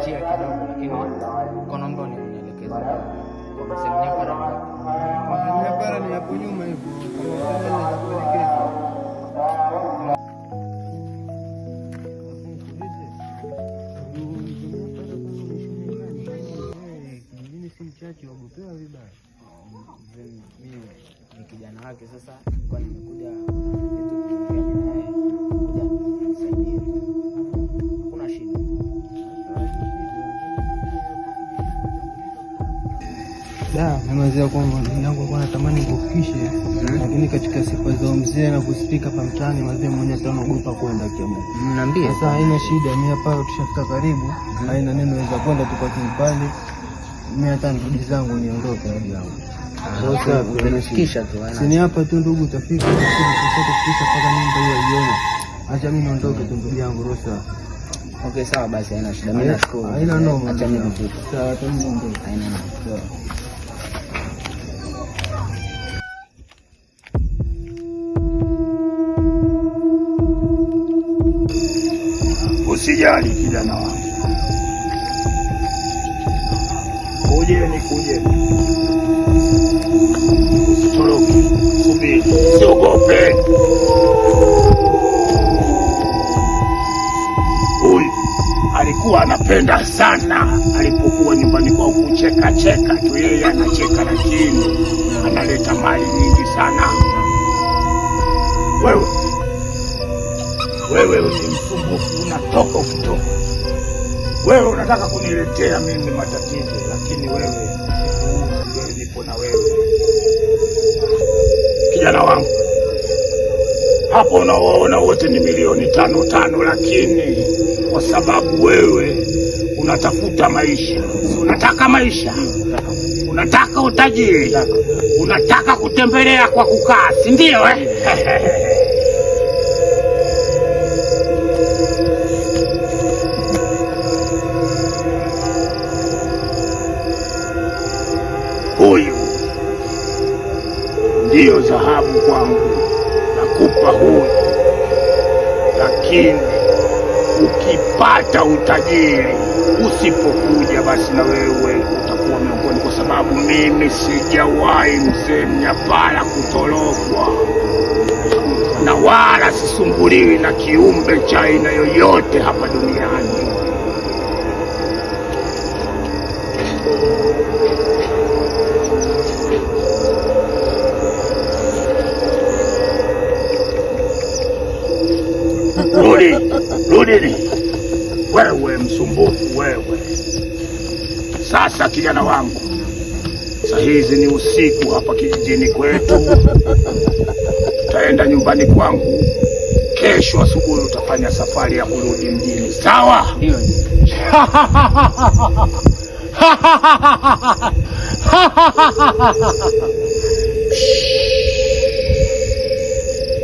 Njia kidogo lakini mkono ndo nielekeza kwa sehemu ya para ni hapo nyuma hivi naweza kuelekeza. Si mchache wagopewa vibaya. Mimi ni kijana wake sasa, kwa nimekuja vitu kufanya naye kuja kusaidia. Hakuna shida. Namazia kwamba yangu alikuwa anatamani kufikishe, lakini katika sifa za mzee na kuspika hapa mtaani mzee mwenyewe anaogopa kwenda kiambo. Mnaambia sasa haina shida, mimi hapa tushafika karibu, haina neno, naweza kwenda tukapata pale. Mimi hata ndugu zangu niondoke ndugu yangu. Sasa unasikisha tu. Sini hapa tu ndugu, utafika kufikisha mpaka nyumba hiyo ione. Acha mimi niondoke tu ndugu yangu Rosa. Okay, sawa basi, haina shida. Mimi nashukuru. Haina noma. Acha mimi nitoke. Sawa, acha mimi niondoke. Haina noma. Sawa. Usijali kijana wangu. Kujeni. Usitoroke. Subiri. Usiogope. Huyu alikuwa anapenda sana alipokuwa nyumbani kwao kucheka tu. Yeye anacheka lakini analeta mali nyingi sana. Wewe ni msumbufu, unatoka ukitoka. Wewe unataka kuniletea mimi matatizo, lakini wewe nipo na wewe. Kijana wangu, hapo unaoona wote ni milioni 5, lakini kwa sababu wewe unatafuta maisha. Unataka maisha, unataka utajiri, unataka kutembelea kwa kukaa, si ndio? Huyu ndiyo dhahabu kwangu, nakupa huyu, lakini ukipata utajiri, usipokuja basi na wewe utakuwa miongoni, kwa sababu mimi sijawahi mzee Mnyapara kutorokwa, na wala sisumbuliwi na kiumbe cha aina yoyote hapa duniani. Rudi. Wewe msumbufu wewe. Sasa kijana wangu, saa hizi ni usiku hapa kijijini kwetu. Utaenda nyumbani kwangu. Kesho asubuhi utafanya safari ya kurudi mjini. Sawa? Ndio.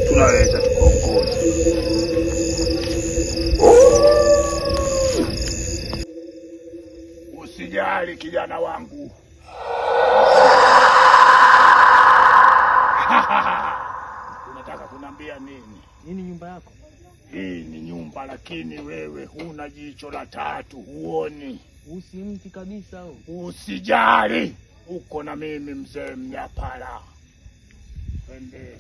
Tunaweza tukaongoza. Usijali kijana wangu. Unataka kunambia nini? Nini nyumba yako? Hii ni nyumba, lakini wewe huna jicho la tatu, huoni. Usimti kabisa. Usijali, uko na mimi mzee Mnyapara. Twende.